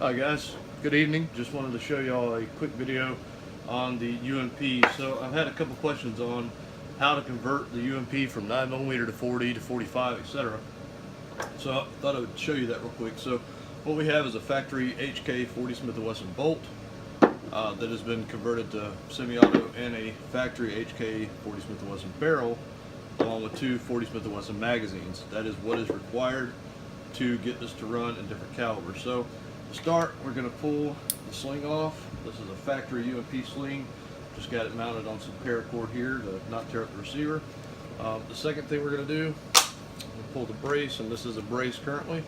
Hi guys, good evening. Just wanted to show y'all a quick video on the UMP. So I've had a couple questions on how to convert the UMP from 9mm to 40 to 45, etc. So I thought I would show you that real quick. So what we have is a factory HK 40 Smith & Wesson bolt that has been converted to semi-auto, and a factory HK 40 Smith & Wesson barrel along with two 40 Smith & Wesson magazines. That is what is required to get this to run in different calibers. So to start, we're going to pull the sling off. This is a factory UMP sling. Just got it mounted on some paracord here to not tear up the receiver. The second thing we're going to do, we'll pull the brace, and this is a brace currently.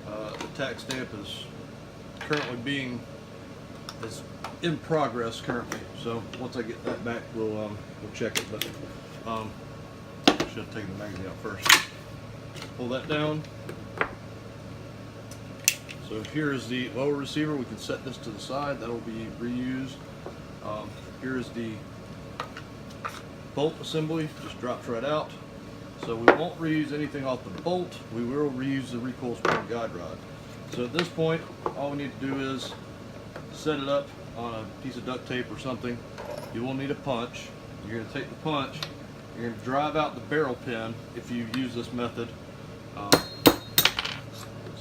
The tack stamp is currently is in progress currently. So once I get that back, we'll check it. But I should have taken the magazine out first. Pull that down. So here's the lower receiver. We can set this to the side. That'll be reused. Here's the bolt assembly. Just drops right out. So we won't reuse anything off the bolt. We will reuse the recoil spring guide rod. So at this point, all we need to do is set it up on a piece of duct tape or something. You will need a punch. You're going to take the punch. You're going to drive out the barrel pin if you use this method. So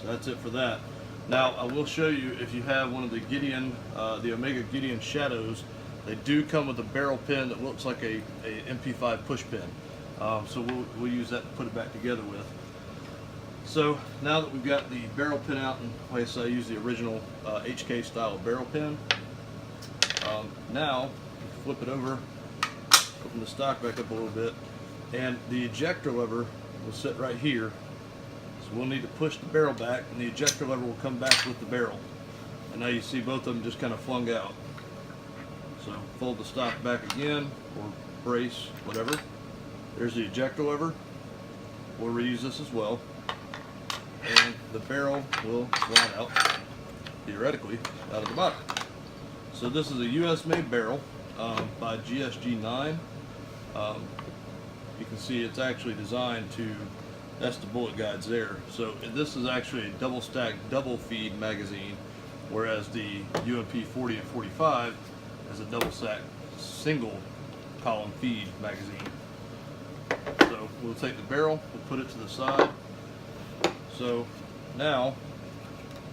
that's it for that. Now I will show you, if you have one of the Gideon, the Omega Gideon Shadows, they do come with a barrel pin that looks like a MP5 push pin. So we'll use that to put it back together with. So now that we've got the barrel pin out, and like I said, I use the original HK style barrel pin. Now flip it over, open the stock back up a little bit, and the ejector lever will sit right here. So we'll need to push the barrel back, and the ejector lever will come back with the barrel. And now you see both of them just kind of flung out. So fold the stock back again, or brace, whatever. There's the ejector lever. We'll reuse this as well. And the barrel will slide out, theoretically, out of the bottom. So this is a US made barrel by GSG9. You can see it's actually designed to, that's the bullet guides there. So this is actually a double stack, double feed magazine, whereas the UMP 40 and 45 is a double stack, single column feed magazine. So we'll take the barrel, we'll put it to the side. So now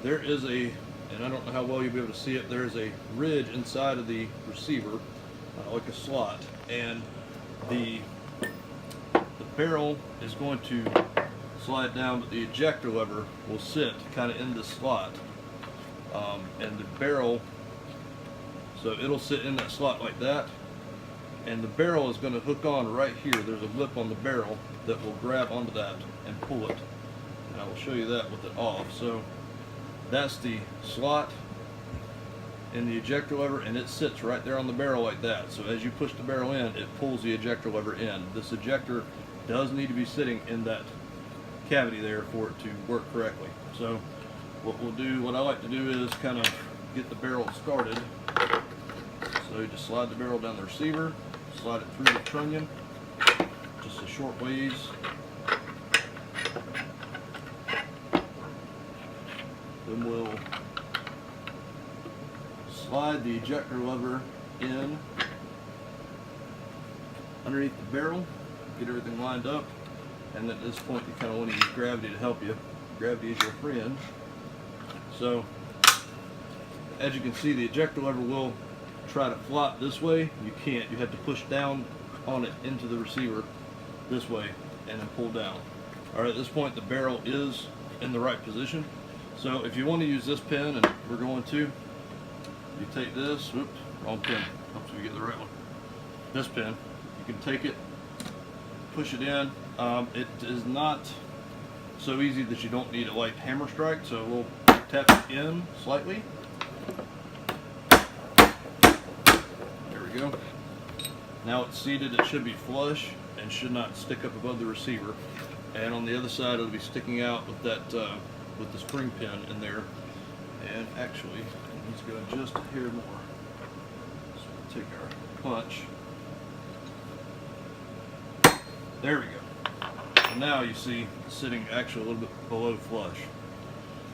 there is a, and I don't know how well you'll be able to see it, there is a ridge inside of the receiver, like a slot, and the barrel is going to slide down, but the ejector lever will sit kind of in the slot, and the barrel, so it'll sit in that slot like that, and the barrel is going to hook on right here. There's a lip on the barrel that will grab onto that and pull it, and I will show you that with it off. So that's the slot in the ejector lever, and it sits right there on the barrel like that. So as you push the barrel in, it pulls the ejector lever in. This ejector does need to be sitting in that cavity there for it to work correctly. So what I like to do is kind of get the barrel started. So you just slide the barrel down the receiver, slide it through the trunnion, just a short ways. Then we'll slide the ejector lever in underneath the barrel, get everything lined up, and at this point you kind of want to use gravity to help you. Gravity is your friend. So as you can see, the ejector lever will try to flop this way. You can't. You have to push down on it into the receiver this way and then pull down. Alright, at this point the barrel is in the right position. So if you want to use this pin, and we're going to, you take this, whoops, wrong pin, hopes we get the right one. This pin, you can take it, push it in. It is not so easy that you don't need a light hammer strike, so we'll tap it in slightly. There we go. Now it's seated, it should be flush and should not stick up above the receiver. And on the other side it'll be sticking out with that with the spring pin in there. And actually, it needs to go just a hair more. So we'll take our punch. There we go. And now you see it's sitting actually a little bit below flush.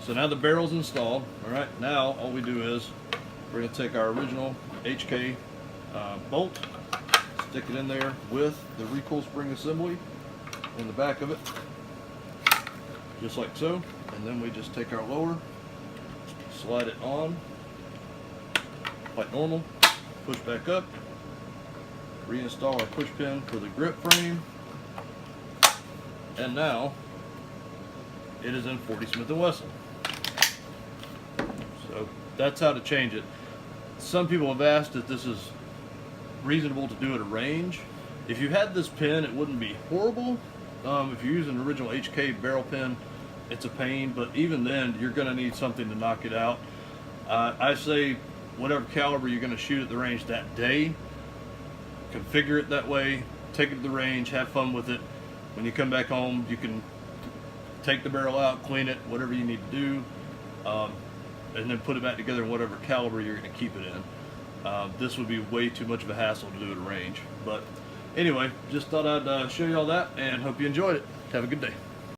So now the barrel's installed. All right, now all we do is we're gonna take our original HK bolt, stick it in there with the recoil spring assembly in the back of it, just like so. And then we just take our lower, slide it on like normal, push back up, reinstall our push pin for the grip frame, and now it is in 40 Smith & Wesson. So that's how to change it. Some people have asked if this is reasonable to do at a range. If you had this pin, it wouldn't be horrible. If you're using an original HK barrel pin, it's a pain, but even then, you're gonna need something to knock it out. I say whatever caliber you're gonna shoot at the range that day, configure it that way, take it to the range, have fun with it. When you come back home, you can take the barrel out, clean it, whatever you need to do, and then put it back together in whatever caliber you're going to keep it in. This would be way too much of a hassle to do at a range. But anyway, just thought I'd show you all that, and hope you enjoyed it. Have a good day.